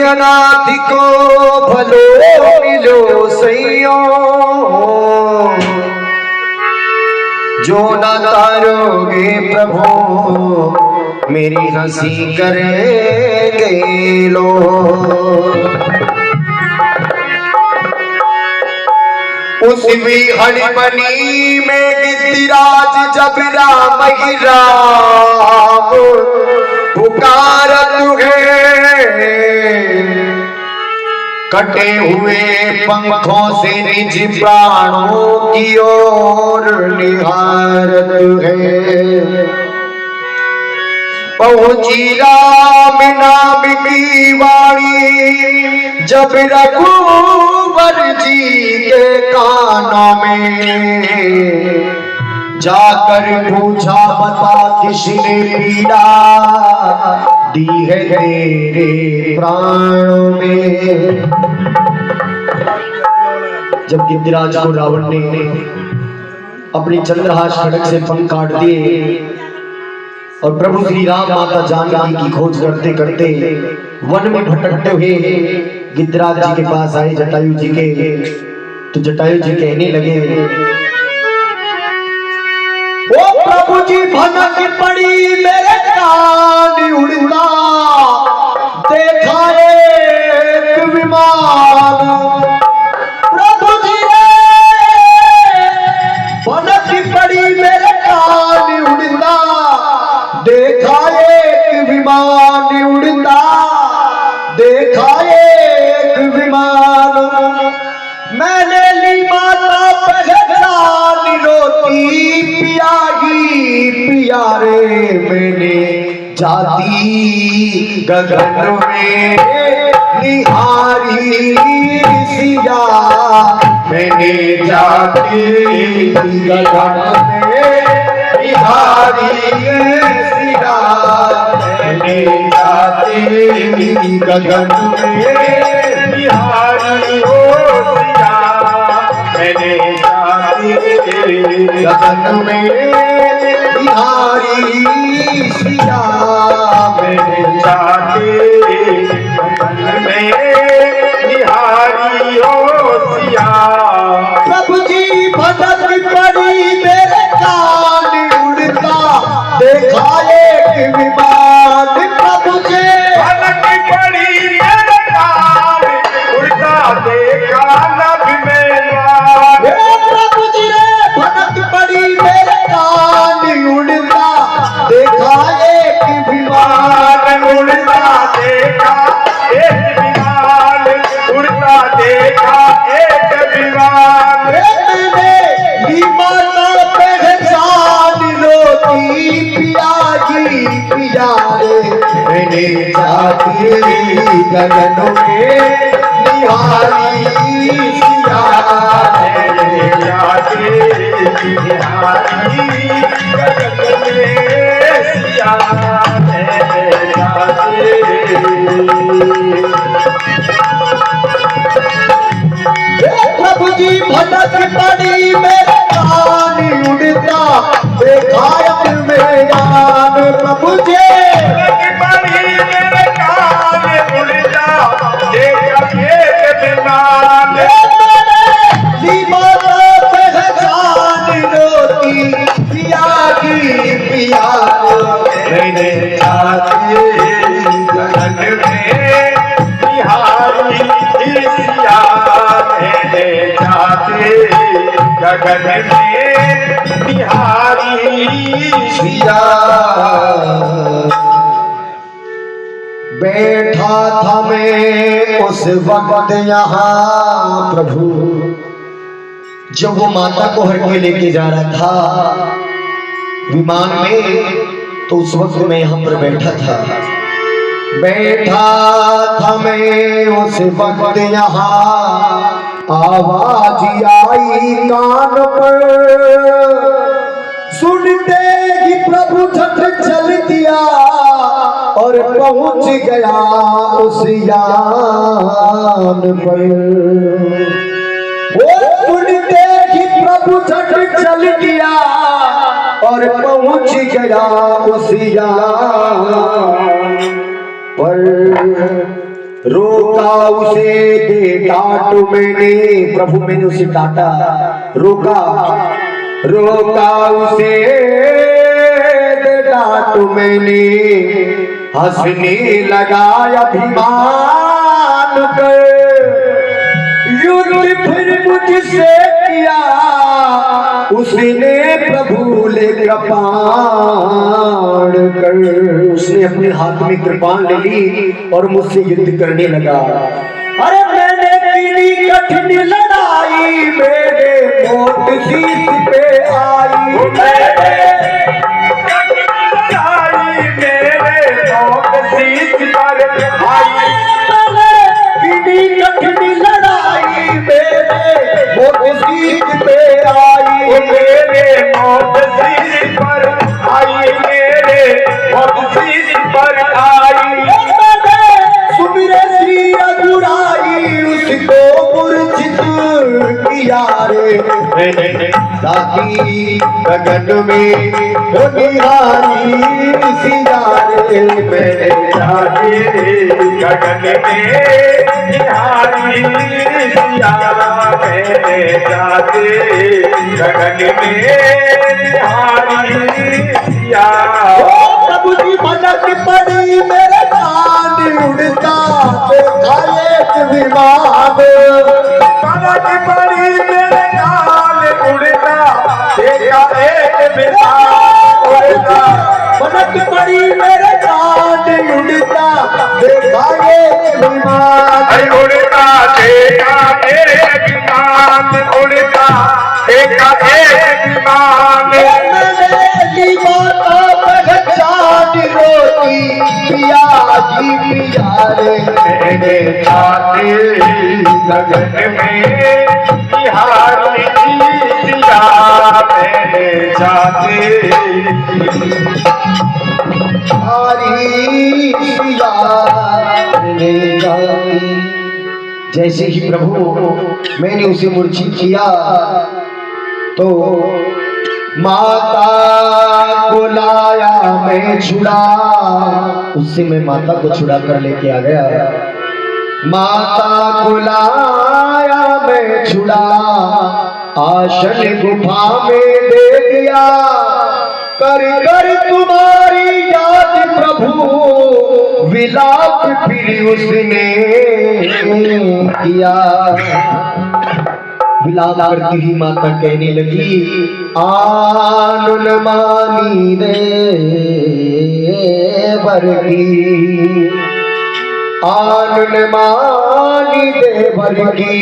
अनाथ को भलो मिलो सैयो, जो न तारोगे प्रभु मेरी हंसी करेंगे लोग। उस भी हड़बनी में गिद्धिराज जब राम ही राम पुकारत है, कटे हुए पंखों से निज प्राणों की ओर निहारत है। पहुंची राम नाम की वाणी जब रघुवर जी के कानों में, जाकर पूछा बता किसने पीड़ा दी है तेरे प्राणों में। जब गिद्धिराज को रावण ने अपनी चंद्रहास खड्ग से पंख काट दिए और प्रभु श्री राम माता जानकी की खोज करते करते वन में भटकते हुए गिद्धिराज जी के पास आए जटायु जी के, तो जटायु जी कहने लगे, ओ प्रभु जी भनक पड़ी मेरे कान उड़ता, देखा एक विमान। प्रभु जी भनक पड़ी मेरे कान उड़ता, देखा एक विमान उड़ता, देखा एक विमान। मैंने ली माता पहचान रोटी पियागी पियारे, मैंने जाती गगन में निहारी सिया, मैंने जाती गगन में निहारी सिया, मैंने जाती गगन में निहारी सिया, मैंने जाती गगन में निहारी सिया, मैंने जाती गगन में निहारी सिया। प्रभु जी भटक पड़ी मेरे कान उड़ता, देखा एक विमान। प्रभु जी भटक पड़ी मेरे कान उड़ता, देखा नभ मेवान। प्रभु जी भटक पड़ी मेरे कान उड़ता, देखा एक विमान उड़ता, देखा एक विमान उड़ता, देखा एक विमान। मैंने माता पहचान रोटी पियागी पियारे, मैंने जाती गगन में निहारी सिया, मैंने जाती निहारी गगन में सिया, मैंने जाती। प्रभु जी भटक पड़ी मेरे कान उड़ता, देखा में यान। प्रभु जी भटक पड़ी मेरे कान उड़ता, देखा एक विमान। पहचान रोटी पियागी पिया, मैंने जाती गगन में निहारी सिया, मैंने जाती गगन में निहारी सिया। बैठा था मैं उस वक्त यहाँ प्रभु, जब वो माता को हर के लेके जा रहा था विमान में, तो उस वक्त मैं यहाँ पर बैठा था। बैठा था मैं उस वक्त यहाँ, आवाज आई कान पर, सुनते ही प्रभु झट चल दिया और पहुंच गया उस यान पर। वो सुनते ही प्रभु झट चल दिया और पहुंच गया उस यान पर। रोका उसे दे डांट मैंने, प्रभु मैंने उसे डांटा, रोका रोका उसे दे डांट मैंने, हंसने लगा अभिमान कर, युद्ध फिर मुझसे किया उसने प्रभु ले कृपाण कर। उसने अपने हाथ में कृपाण ले ली और मुझसे युद्ध करने लगा। अरे मैंने की कठिन लड़ाई मेरे मौत शीश पे आई, गगन में निहारी सियारे, मैंने जाके गगन में निहारी सिया, मैंने जाके गगन में निहारी सिया। प्रभु जी भनक पड़ी मेरे कान उड़ता देखा एक विमान, भनक पड़ी मेरे कान उड़ता देखा एक विमान उड़ता, भनक पड़ी मेरे कान उड़ता देखा एक विमान उड़ता, देखा एक विमान उड़ता देखा एक विमान। मैंने माता पहचान रोटी पिया जी पिया रे, मैंने जाते गगन में निहारी सिया, मैंने जाते निहारी सिया, मैंने जाते। जैसे ही प्रभु मैंने उसे मूर्छित किया तो माता को लाया मैं छुड़ा, उससे मैं माता को छुड़ा कर लेके आ गया। माता को लाया मैं छुड़ा, आशन गुफा में दे दिया, कर कर तुम्हारी याद प्रभु विलाप फिर उसने किया। विलाप करती ही माता कहने लगी, आनुन मानी दे बरगी, आनुन मानी दे बरगी,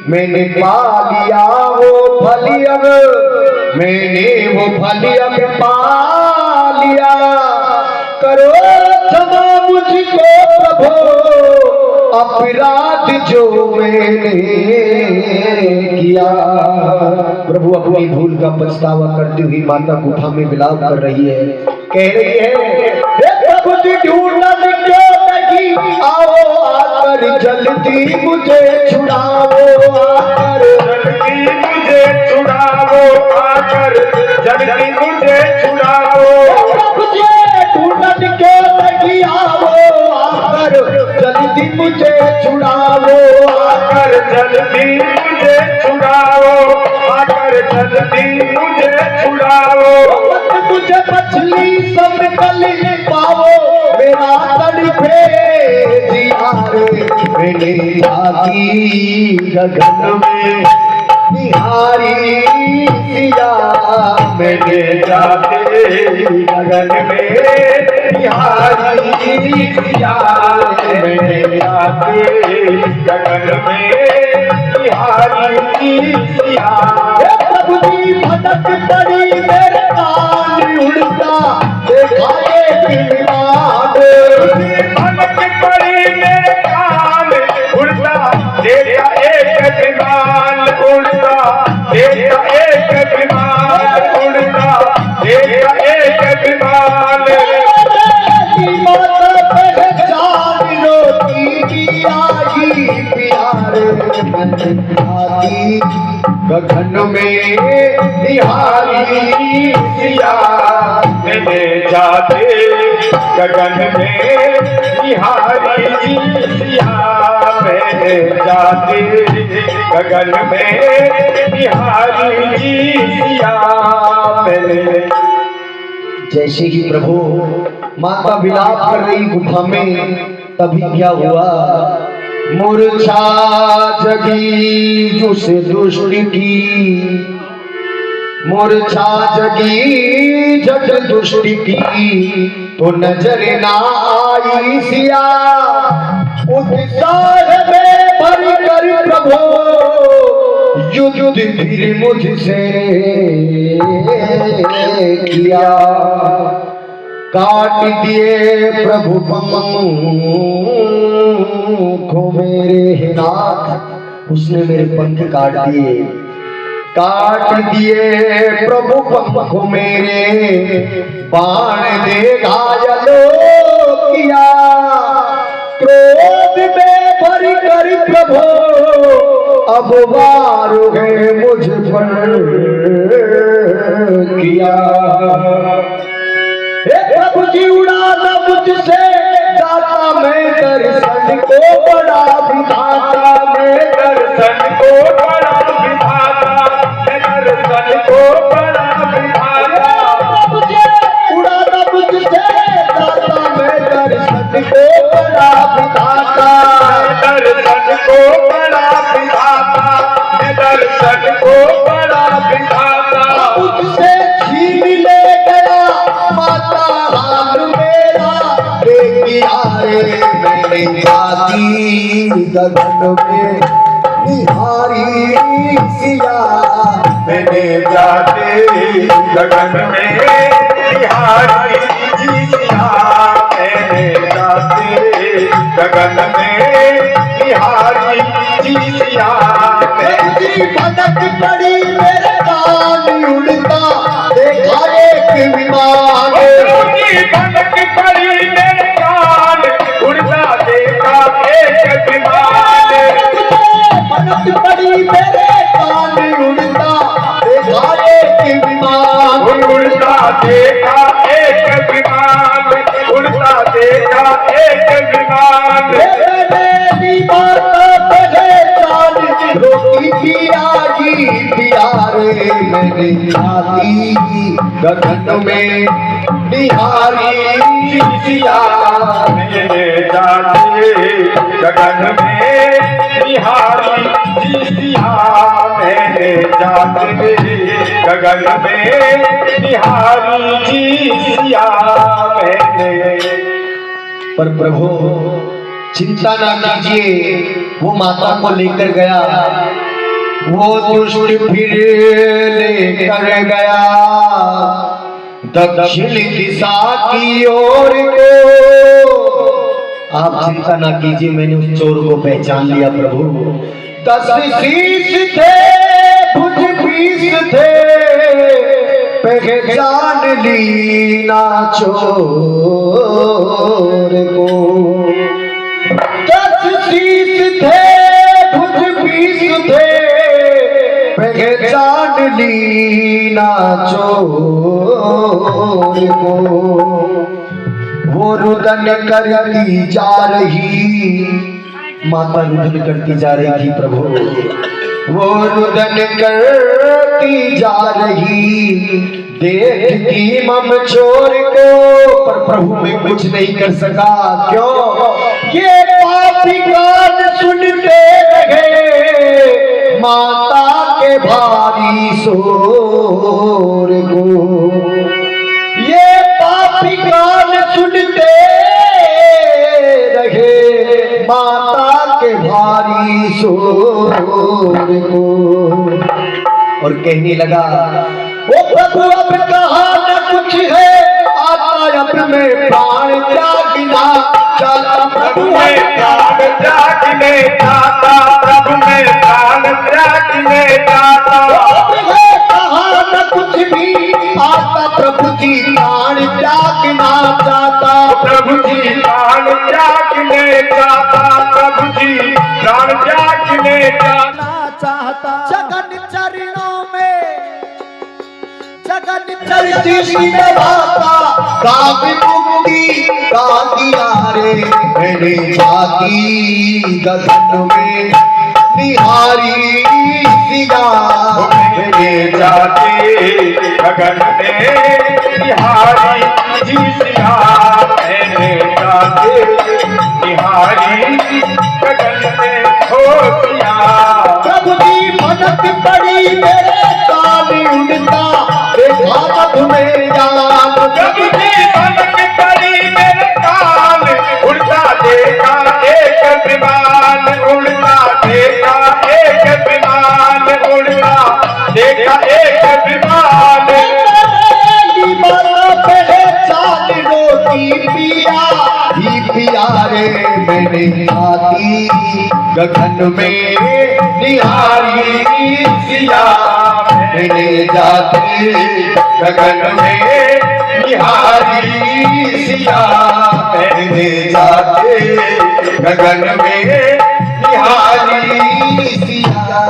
मैंने पा लिया वो फलियम, मैंने वो फलियम पा लिया, करो क्षमा मुझको प्रभु अपराध जो मैंने किया। प्रभु अपनी भूल का पछतावा करती हुई माता गुफा में विलाप कर रही है, कह रही है, प्रभु जी ढूंढना क्यों नहीं, आओ आकर जल्दी मुझे छुड़ाओ, आकर जल्दी मुझे छुड़ाओ, आकर जल्दी मुझे छुड़ाओ, प्रभु जी ढूंढना क्यों नहीं, आओ आकर जल्दी मुझे छुड़ाओ, आकर जल्दी मुझे छुड़ाओ, आकर जल्दी मुझे छुड़ाओ, मुझे मछली सब कल पाओ, मेरा तड़पे जिया रे, मैंने आगी गगन में निहारी सिया, मैंने जाते गगन में निहारी सिया, मैंने जाते गगन में निहारी सिया। प्रभु जी भटक पड़ी मेरे कान उड़ता देखा एक विमान, भटक पड़ी मेरे कान उड़ता देखा एक विमान उड़ता, देखा एक विमान उड़ता देखा एक विमान। माता पहचान रोटी पिया जी प्यारे, आगी गगन में निहारी सिया, मैंने जाते गगन में बिहारी जी सिया मैंने जाते गगन में बिहारी जी सिया मैंने। जैसे ही प्रभु माता विलाप कर रही गुफा में, तभी क्या हुआ, मूर्छा जगी जुस दुष्ट की, मूर्छा जगी जग दुष्ट की, तो नजर ना आई सिया उत्साह में भर कर प्रभु युद्ध फिर मुझसे किया। काट दिए प्रभु को मेरे नाथ, उसने मेरे पंख काट दिए, काट दिए प्रभु पंख मेरे, बाण दे घायलो किया। क्रोध में भर कर प्रभु अब वार है मुझ पर किया। प्रभु जी उड़ाना मुझसे जाता मैं दर्शन को, बड़ा विधाता मैं दर्शन को बड़ा विधाता, मैं दर्शन को बड़ा विधाता। प्रभु जी उड़ाना मुझसे जाता मैं दर्शन को, बड़ा विधाता, दर्शन को बड़ा विधाता, मैं दर्शन को बड़ा विधाता। मुझसे छीन ले गया माता हाथ मेरा, रे मैंने जाती गगन में बिहारी सिया, मैंने जाते गगन में बिहारी जी सिया, मैंने जाते गगन में बिहारी जी सिया। भटक पड़ी मेरे कान उड़ता देखा एक विमान, भटक पड़ी मेरे कान उड़ता देखा एक विमान। भटक पड़ी मेरे कान उड़ता देखा एक विमान, उड़ता देखा एक विमान, उड़ता देखा एक विमान। रोटी पियागी प्यारे मैंने खाती गगन में बिहारी सिया, मैंने जाते गगन में बिहारी जी सिया, मैंने जाते गगन में बिहारी जी सिया मैंने। पर प्रभु चिंता ना कीजिए, वो माता को लेकर गया, वो दुष्ट फिर लेकर गया दक्षिण दिशा की ओर को। आप चिंता ना कीजिए, मैंने उस चोर को पहचान लिया प्रभु। 10 शीश थे भुज 20 थे, पहचान ली ना चोर को। 10 शीश थे भुज 20 थे, पहचान ली ना चोर को। वो रुदन करती जा रही, माता रुदन करती जा रही थी प्रभु, वो रुदन करती जा रही, देखती मम चोर को, पर प्रभु मैं कुछ नहीं कर सका। क्यों? ये पापी कान सुनते रहे माता के भारी शोर को, ये पापी कान सुनते रहे माता के भारी शोर को। और कहने लगा, ओ प्रभु अब कहा न कुछ है, आता अब में प्राण त्यागना चाहता। प्रभु में प्राण त्यागने चाहता, प्रभु में प्राण त्यागने चाहता। कहा न कुछ भी, आता प्रभु जी प्राण त्यागना चाहता। प्रभु जी प्राण त्यागने चाहता, प्रभु जी प्राण त्यागने चाहता। जगन चरणों में जगन चरती सी नभाता, काव्य उड़ती का दिया रे मैंने जाती गगन में निहारी सिया मैंने जाते गगन में निहारी जी सिया मैंने जाते निहारी गगन में हो सिया प्रभु की भनक पड़ी मेरे कान उड़ता देखा मधु में जान प्रभु की भनक पड़ी मेरे कान उड़ता देखा एक विमान उड़ता देखा एक विमान उड़ता देखा एक विमान चाल रोटी पिया ही पिया रे मैंने खाती गगन में निहारी सिया मैंने जाती गगन में निहारी सिया मैंने जाते गगन में निहारी सिया